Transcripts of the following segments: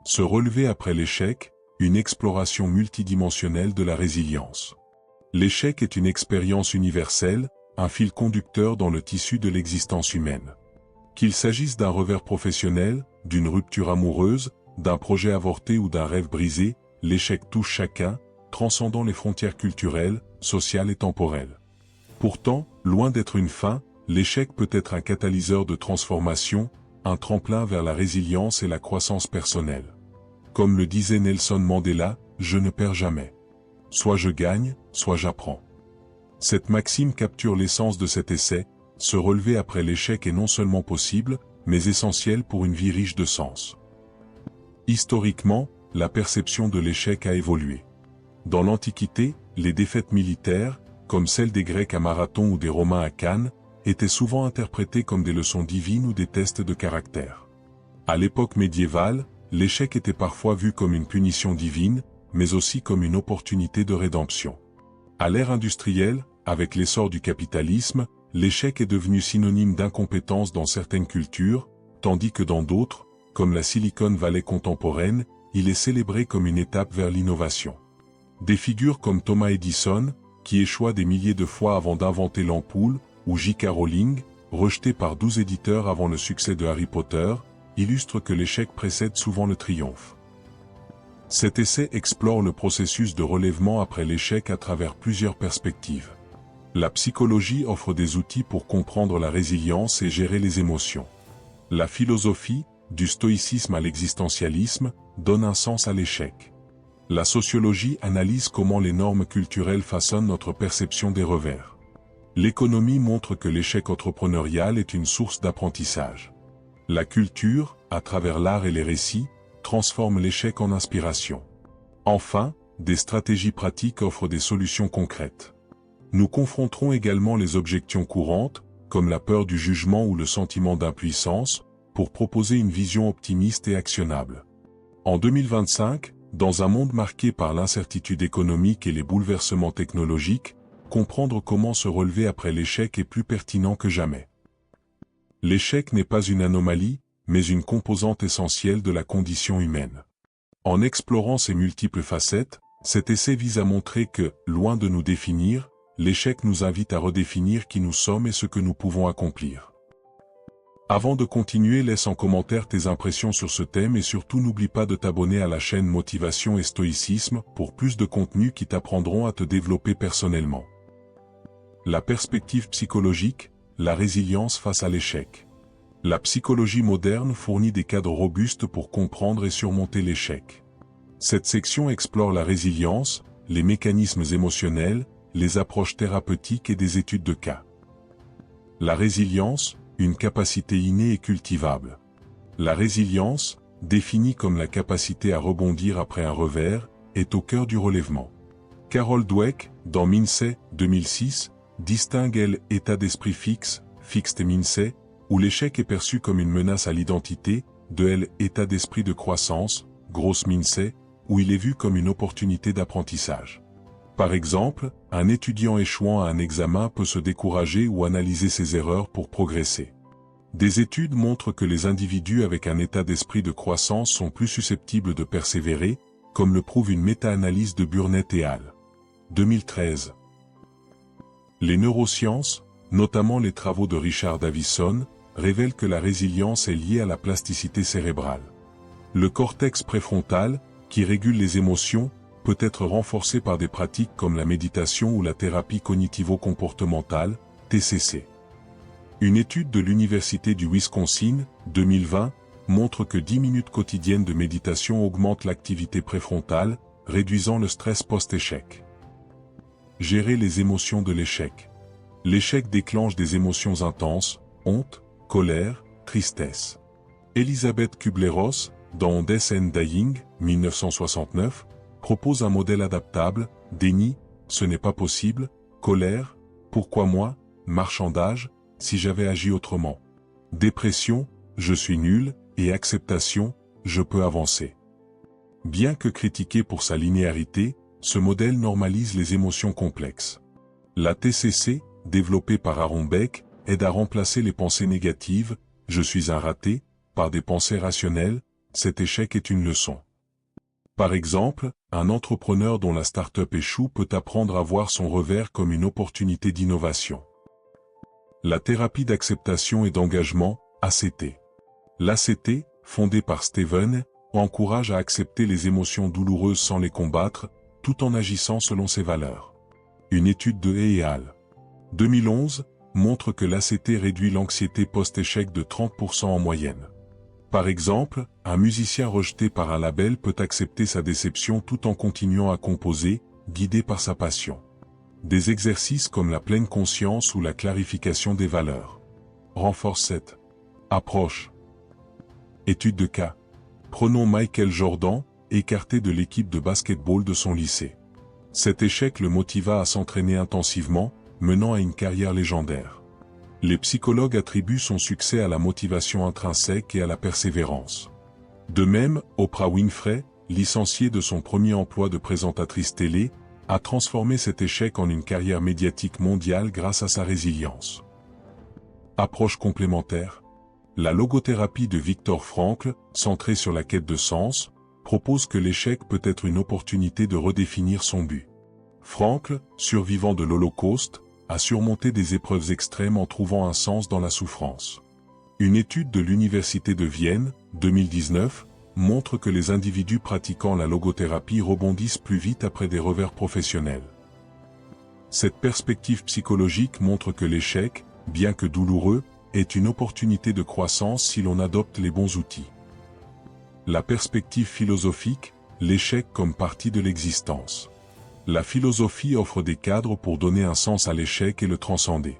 Se relever après l'échec, une exploration multidimensionnelle de la résilience. L'échec est une expérience universelle, un fil conducteur dans le tissu de l'existence humaine. Qu'il s'agisse d'un revers professionnel, d'une rupture amoureuse, d'un projet avorté ou d'un rêve brisé, l'échec touche chacun, transcendant les frontières culturelles, sociales et temporelles. Pourtant, loin d'être une fin, l'échec peut être un catalyseur de transformation, un tremplin vers la résilience et la croissance personnelle. Comme le disait Nelson Mandela, « Je ne perds jamais. Soit je gagne, soit j'apprends ». Cette maxime capture l'essence de cet essai, se relever après l'échec est non seulement possible, mais essentiel pour une vie riche de sens. Historiquement, la perception de l'échec a évolué. Dans l'Antiquité, les défaites militaires, comme celles des Grecs à Marathon ou des Romains à Cannes, étaient souvent interprétées comme des leçons divines ou des tests de caractère. À l'époque médiévale, l'échec était parfois vu comme une punition divine, mais aussi comme une opportunité de rédemption. À l'ère industrielle, avec l'essor du capitalisme, l'échec est devenu synonyme d'incompétence dans certaines cultures, tandis que dans d'autres, comme la Silicon Valley contemporaine, il est célébré comme une étape vers l'innovation. Des figures comme Thomas Edison, qui échoua des milliers de fois avant d'inventer l'ampoule, ou J.K. Rowling, rejetée par 12 éditeurs avant le succès de Harry Potter, illustrent que l'échec précède souvent le triomphe. Cet essai explore le processus de relèvement après l'échec à travers plusieurs perspectives. La psychologie offre des outils pour comprendre la résilience et gérer les émotions. La philosophie, du stoïcisme à l'existentialisme, donne un sens à l'échec. La sociologie analyse comment les normes culturelles façonnent notre perception des revers. L'économie montre que l'échec entrepreneurial est une source d'apprentissage. La culture, à travers l'art et les récits, transforme l'échec en inspiration. Enfin, des stratégies pratiques offrent des solutions concrètes. Nous confronterons également les objections courantes, comme la peur du jugement ou le sentiment d'impuissance, pour proposer une vision optimiste et actionnable. En 2025, dans un monde marqué par l'incertitude économique et les bouleversements technologiques, comprendre comment se relever après l'échec est plus pertinent que jamais. L'échec n'est pas une anomalie, mais une composante essentielle de la condition humaine. En explorant ses multiples facettes, cet essai vise à montrer que, loin de nous définir, l'échec nous invite à redéfinir qui nous sommes et ce que nous pouvons accomplir. Avant de continuer, laisse en commentaire tes impressions sur ce thème et surtout n'oublie pas de t'abonner à la chaîne Motivation et Stoïcisme pour plus de contenus qui t'apprendront à te développer personnellement. La perspective psychologique, la résilience face à l'échec. La psychologie moderne fournit des cadres robustes pour comprendre et surmonter l'échec. Cette section explore la résilience, les mécanismes émotionnels, les approches thérapeutiques et des études de cas. La résilience, une capacité innée et cultivable. La résilience, définie comme la capacité à rebondir après un revers, est au cœur du relèvement. Carol Dweck, dans Mindset 2006, distingue l'état d'esprit fixe, fixed mindset, où l'échec est perçu comme une menace à l'identité, de l'état d'esprit de croissance, growth mindset, où il est vu comme une opportunité d'apprentissage. Par exemple, un étudiant échouant à un examen peut se décourager ou analyser ses erreurs pour progresser. Des études montrent que les individus avec un état d'esprit de croissance sont plus susceptibles de persévérer, comme le prouve une méta-analyse de Burnett et al. 2013. Les neurosciences, notamment les travaux de Richard Davidson, révèlent que la résilience est liée à la plasticité cérébrale. Le cortex préfrontal, qui régule les émotions, peut être renforcé par des pratiques comme la méditation ou la thérapie cognitivo-comportementale, TCC. Une étude de l'Université du Wisconsin, 2020, montre que 10 minutes quotidiennes de méditation augmentent l'activité préfrontale, réduisant le stress post-échec. Gérer les émotions de l'échec. L'échec déclenche des émotions intenses, honte, colère, tristesse. Elisabeth Kubler-Ross, dans Death and Dying, 1969, propose un modèle adaptable, déni, ce n'est pas possible, colère, pourquoi moi, marchandage, si j'avais agi autrement. Dépression, je suis nul, et acceptation, je peux avancer. Bien que critiqué pour sa linéarité, ce modèle normalise les émotions complexes. La TCC, développée par Aaron Beck, aide à remplacer les pensées négatives, je suis un raté, par des pensées rationnelles, cet échec est une leçon. Par exemple, un entrepreneur dont la start-up échoue peut apprendre à voir son revers comme une opportunité d'innovation. La thérapie d'acceptation et d'engagement, ACT. L'ACT, fondée par Steven, encourage à accepter les émotions douloureuses sans les combattre, tout en agissant selon ses valeurs. Une étude de He et al. 2011 montre que l'ACT réduit l'anxiété post-échec de 30% en moyenne. Par exemple, un musicien rejeté par un label peut accepter sa déception tout en continuant à composer, guidé par sa passion. Des exercices comme la pleine conscience ou la clarification des valeurs renforcent cette approche. Étude de cas. Prenons Michael Jordan, écarté de l'équipe de basketball de son lycée. Cet échec le motiva à s'entraîner intensivement, menant à une carrière légendaire. Les psychologues attribuent son succès à la motivation intrinsèque et à la persévérance. De même, Oprah Winfrey, licenciée de son premier emploi de présentatrice télé, a transformé cet échec en une carrière médiatique mondiale grâce à sa résilience. Approche complémentaire. La logothérapie de Viktor Frankl, centrée sur la quête de sens, propose que l'échec peut être une opportunité de redéfinir son but. Frankl, survivant de l'Holocauste, a surmonté des épreuves extrêmes en trouvant un sens dans la souffrance. Une étude de l'Université de Vienne, 2019, montre que les individus pratiquant la logothérapie rebondissent plus vite après des revers professionnels. Cette perspective psychologique montre que l'échec, bien que douloureux, est une opportunité de croissance si l'on adopte les bons outils. La perspective philosophique, l'échec comme partie de l'existence. La philosophie offre des cadres pour donner un sens à l'échec et le transcender.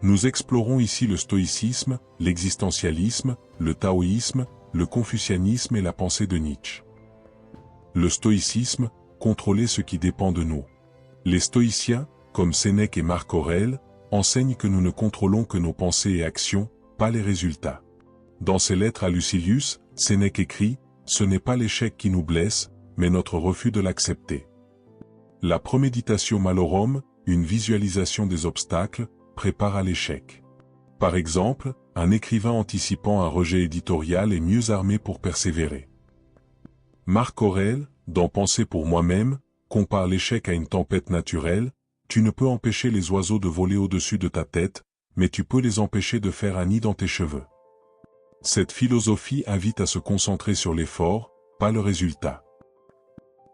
Nous explorons ici le stoïcisme, l'existentialisme, le taoïsme, le confucianisme et la pensée de Nietzsche. Le stoïcisme, contrôler ce qui dépend de nous. Les stoïciens, comme Sénèque et Marc Aurèle, enseignent que nous ne contrôlons que nos pensées et actions, pas les résultats. Dans ses lettres à Lucilius, Sénèque écrit « Ce n'est pas l'échec qui nous blesse, mais notre refus de l'accepter ». La premeditatio malorum, une visualisation des obstacles, prépare à l'échec. Par exemple, un écrivain anticipant un rejet éditorial est mieux armé pour persévérer. Marc Aurèle, dans Penser pour moi-même, compare l'échec à une tempête naturelle. Tu ne peux empêcher les oiseaux de voler au-dessus de ta tête, mais tu peux les empêcher de faire un nid dans tes cheveux. Cette philosophie invite à se concentrer sur l'effort, pas le résultat.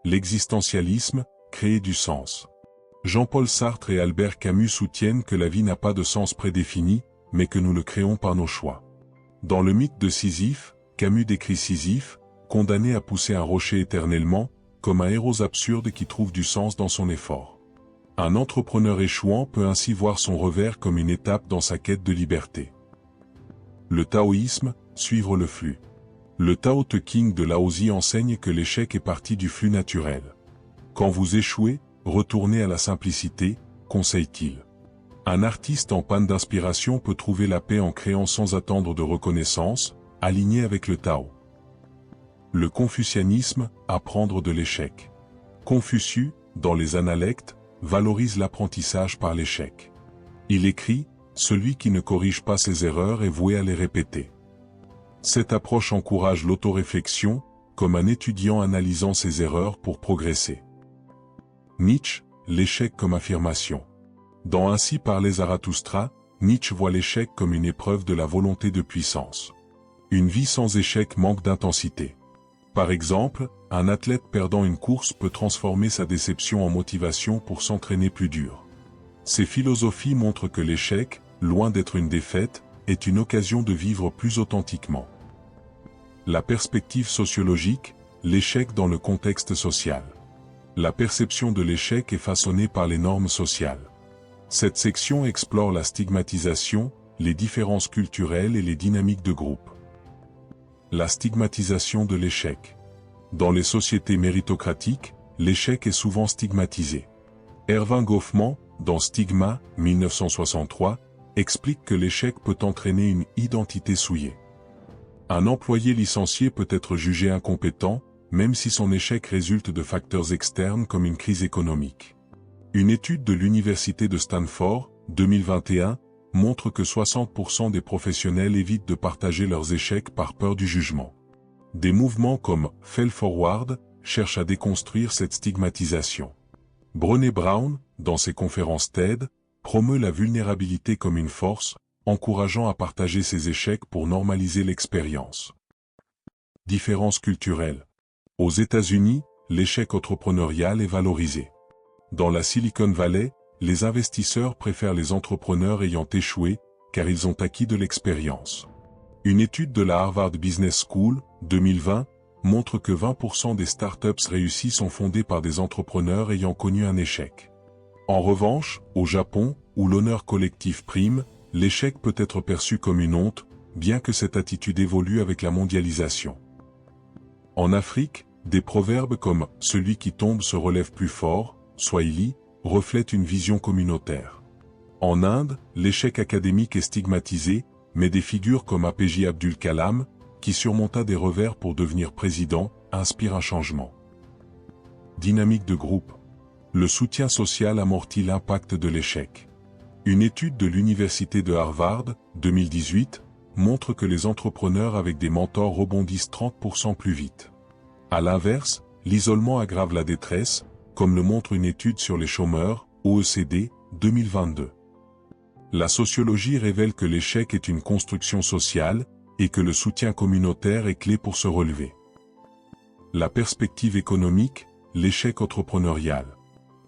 L'existentialisme, créer du sens. Jean-Paul Sartre et Albert Camus soutiennent que la vie n'a pas de sens prédéfini, mais que nous le créons par nos choix. Dans le mythe de Sisyphe, Camus décrit Sisyphe, condamné à pousser un rocher éternellement, comme un héros absurde qui trouve du sens dans son effort. Un entrepreneur échouant peut ainsi voir son revers comme une étape dans sa quête de liberté. Le taoïsme, suivre le flux. Le Tao Te Ching de Laozi enseigne que l'échec est partie du flux naturel. Quand vous échouez, retournez à la simplicité, conseille-t-il. Un artiste en panne d'inspiration peut trouver la paix en créant sans attendre de reconnaissance, aligné avec le Tao. Le confucianisme, apprendre de l'échec. Confucius, dans les Analectes, valorise l'apprentissage par l'échec. Il écrit « Celui qui ne corrige pas ses erreurs est voué à les répéter ». Cette approche encourage l'autoréflexion, comme un étudiant analysant ses erreurs pour progresser. Nietzsche, l'échec comme affirmation. Dans Ainsi parlait Zarathustra, Nietzsche voit l'échec comme une épreuve de la volonté de puissance. Une vie sans échec manque d'intensité. Par exemple, un athlète perdant une course peut transformer sa déception en motivation pour s'entraîner plus dur. Ces philosophies montrent que l'échec, loin d'être une défaite, est une occasion de vivre plus authentiquement. La perspective sociologique, l'échec dans le contexte social. La perception de l'échec est façonnée par les normes sociales. Cette section explore la stigmatisation, les différences culturelles et les dynamiques de groupe. La stigmatisation de l'échec. Dans les sociétés méritocratiques, l'échec est souvent stigmatisé. Erving Goffman, dans Stigma, 1963, explique que l'échec peut entraîner une identité souillée. Un employé licencié peut être jugé incompétent, même si son échec résulte de facteurs externes comme une crise économique. Une étude de l'Université de Stanford, 2021, montre que 60% des professionnels évitent de partager leurs échecs par peur du jugement. Des mouvements comme Fail Forward cherchent à déconstruire cette stigmatisation. Brené Brown, dans ses conférences TED, promeut la vulnérabilité comme une force, encourageant à partager ses échecs pour normaliser l'expérience. Différences culturelles. Aux États-Unis, l'échec entrepreneurial est valorisé. Dans la Silicon Valley, les investisseurs préfèrent les entrepreneurs ayant échoué, car ils ont acquis de l'expérience. Une étude de la Harvard Business School, 2020, montre que 20% des startups réussies sont fondées par des entrepreneurs ayant connu un échec. En revanche, au Japon, où l'honneur collectif prime, l'échec peut être perçu comme une honte, bien que cette attitude évolue avec la mondialisation. En Afrique, des proverbes comme « celui qui tombe se relève plus fort », Swahili, reflètent une vision communautaire. En Inde, l'échec académique est stigmatisé, mais des figures comme APJ Abdul Kalam, qui surmonta des revers pour devenir président, inspirent un changement. Dynamique de groupe. Le soutien social amortit l'impact de l'échec. Une étude de l'Université de Harvard, 2018, montre que les entrepreneurs avec des mentors rebondissent 30% plus vite. À l'inverse, l'isolement aggrave la détresse, comme le montre une étude sur les chômeurs, OECD, 2022. La sociologie révèle que l'échec est une construction sociale, et que le soutien communautaire est clé pour se relever. La perspective économique, l'échec entrepreneurial.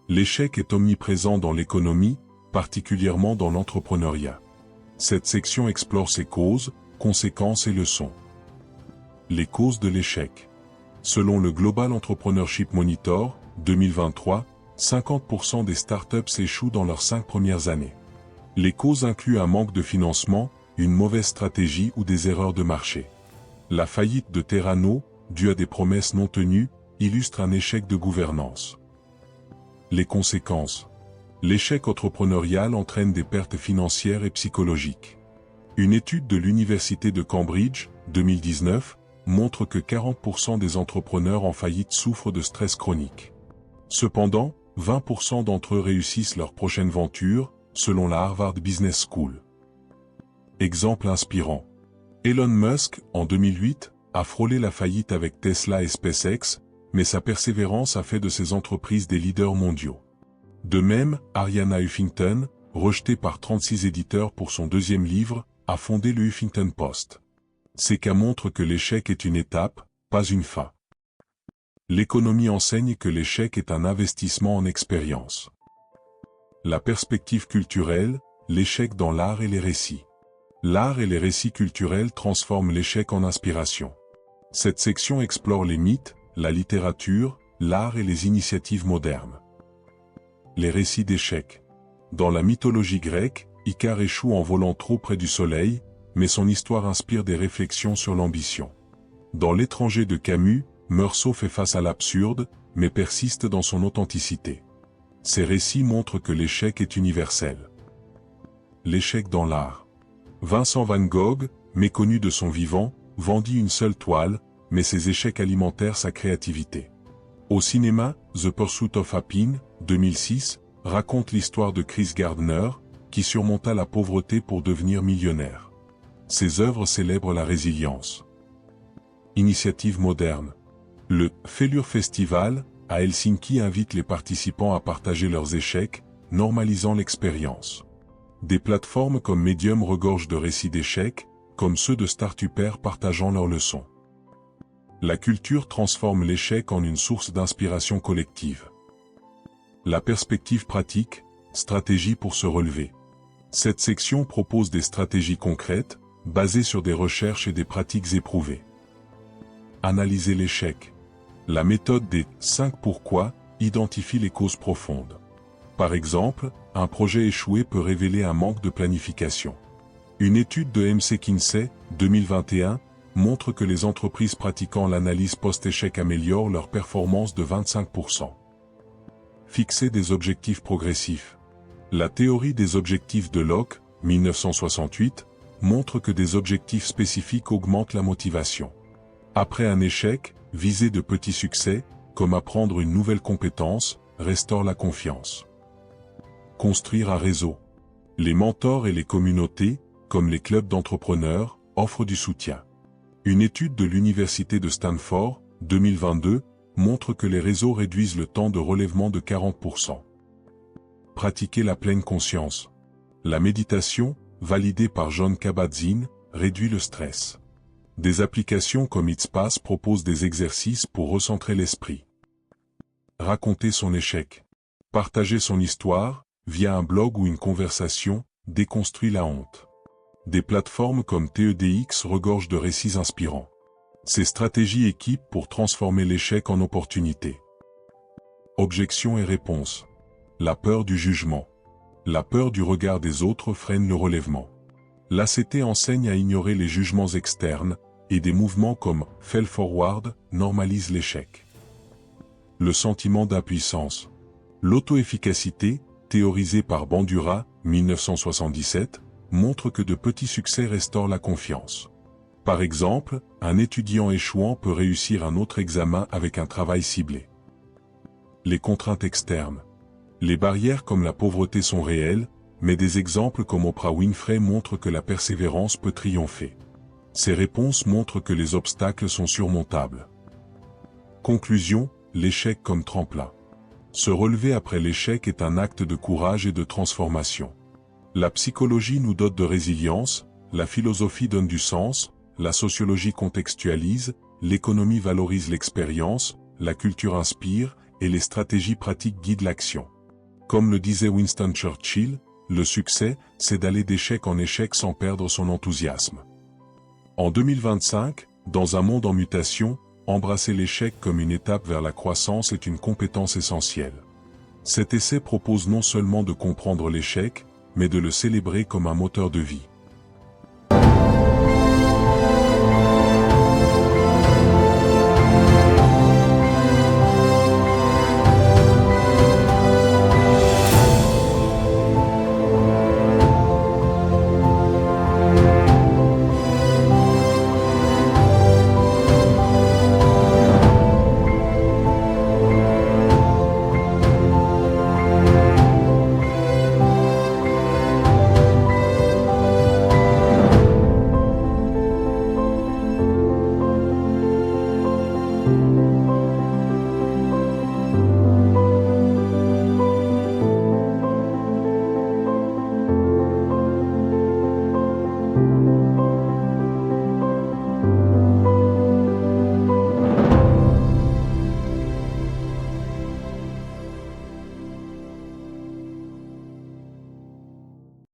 L'échec est omniprésent dans l'économie, particulièrement dans l'entrepreneuriat. Cette section explore ses causes, conséquences et leçons. Les causes de l'échec. Selon le Global Entrepreneurship Monitor, 2023, 50% des startups échouent dans leurs 5 premières années. Les causes incluent un manque de financement, une mauvaise stratégie ou des erreurs de marché. La faillite de Terrano, due à des promesses non tenues, illustre un échec de gouvernance. Les conséquences. L'échec entrepreneurial entraîne des pertes financières et psychologiques. Une étude de l'Université de Cambridge, 2019, montre que 40% des entrepreneurs en faillite souffrent de stress chronique. Cependant, 20% d'entre eux réussissent leur prochaine venture, selon la Harvard Business School. Exemple inspirant. Elon Musk, en 2008, a frôlé la faillite avec Tesla et SpaceX, mais sa persévérance a fait de ces entreprises des leaders mondiaux. De même, Arianna Huffington, rejetée par 36 éditeurs pour son deuxième livre, a fondé le Huffington Post. Ces cas montrent que l'échec est une étape, pas une fin. L'économie enseigne que l'échec est un investissement en expérience. La perspective culturelle, l'échec dans l'art et les récits. L'art et les récits culturels transforment l'échec en inspiration. Cette section explore les mythes, la littérature, l'art et les initiatives modernes. Les récits d'échecs. Dans la mythologie grecque, Icare échoue en volant trop près du soleil, mais son histoire inspire des réflexions sur l'ambition. Dans L'étranger de Camus, Meursault fait face à l'absurde, mais persiste dans son authenticité. Ces récits montrent que l'échec est universel. L'échec dans l'art. Vincent van Gogh, méconnu de son vivant, vendit une seule toile, mais ses échecs alimentèrent sa créativité. Au cinéma, The Pursuit of Happiness, 2006, raconte l'histoire de Chris Gardner, qui surmonta la pauvreté pour devenir millionnaire. Ses œuvres célèbrent la résilience. Initiative moderne. Le Failure Festival, à Helsinki, invite les participants à partager leurs échecs, normalisant l'expérience. Des plateformes comme Medium regorgent de récits d'échecs, comme ceux de Startupper partageant leurs leçons. La culture transforme l'échec en une source d'inspiration collective. La perspective pratique, stratégie pour se relever. Cette section propose des stratégies concrètes, basées sur des recherches et des pratiques éprouvées. Analyser l'échec. La méthode des 5 pourquoi identifie les causes profondes. Par exemple, un projet échoué peut révéler un manque de planification. Une étude de MC Kinsey, 2021, montre que les entreprises pratiquant l'analyse post-échec améliorent leur performance de 25%. Fixer des objectifs progressifs. La théorie des objectifs de Locke, 1968, montre que des objectifs spécifiques augmentent la motivation. Après un échec, viser de petits succès, comme apprendre une nouvelle compétence, restaure la confiance. Construire un réseau. Les mentors et les communautés, comme les clubs d'entrepreneurs, offrent du soutien. Une étude de l'Université de Stanford, 2022, montre que les réseaux réduisent le temps de relèvement de 40%. Pratiquer la pleine conscience. La méditation, validée par Jon Kabat-Zinn, réduit le stress. Des applications comme Headspace proposent des exercices pour recentrer l'esprit. Raconter son échec. Partager son histoire, via un blog ou une conversation, déconstruit la honte. Des plateformes comme TEDx regorgent de récits inspirants. Ces stratégies équipent pour transformer l'échec en opportunité. Objections et réponses. La peur du jugement. La peur du regard des autres freine le relèvement. L'ACT enseigne à ignorer les jugements externes, et des mouvements comme « Fail Forward » normalisent l'échec. Le sentiment d'impuissance. L'auto-efficacité, théorisée par Bandura, 1977, montre que de petits succès restaurent la confiance. Par exemple, un étudiant échouant peut réussir un autre examen avec un travail ciblé. Les contraintes externes. Les barrières comme la pauvreté sont réelles, mais des exemples comme Oprah Winfrey montrent que la persévérance peut triompher. Ces réponses montrent que les obstacles sont surmontables. Conclusion, l'échec comme tremplin. Se relever après l'échec est un acte de courage et de transformation. La psychologie nous dote de résilience, la philosophie donne du sens, la sociologie contextualise, l'économie valorise l'expérience, la culture inspire, et les stratégies pratiques guident l'action. Comme le disait Winston Churchill, le succès, c'est d'aller d'échec en échec sans perdre son enthousiasme. En 2025, dans un monde en mutation, embrasser l'échec comme une étape vers la croissance est une compétence essentielle. Cet essai propose non seulement de comprendre l'échec, mais de le célébrer comme un moteur de vie.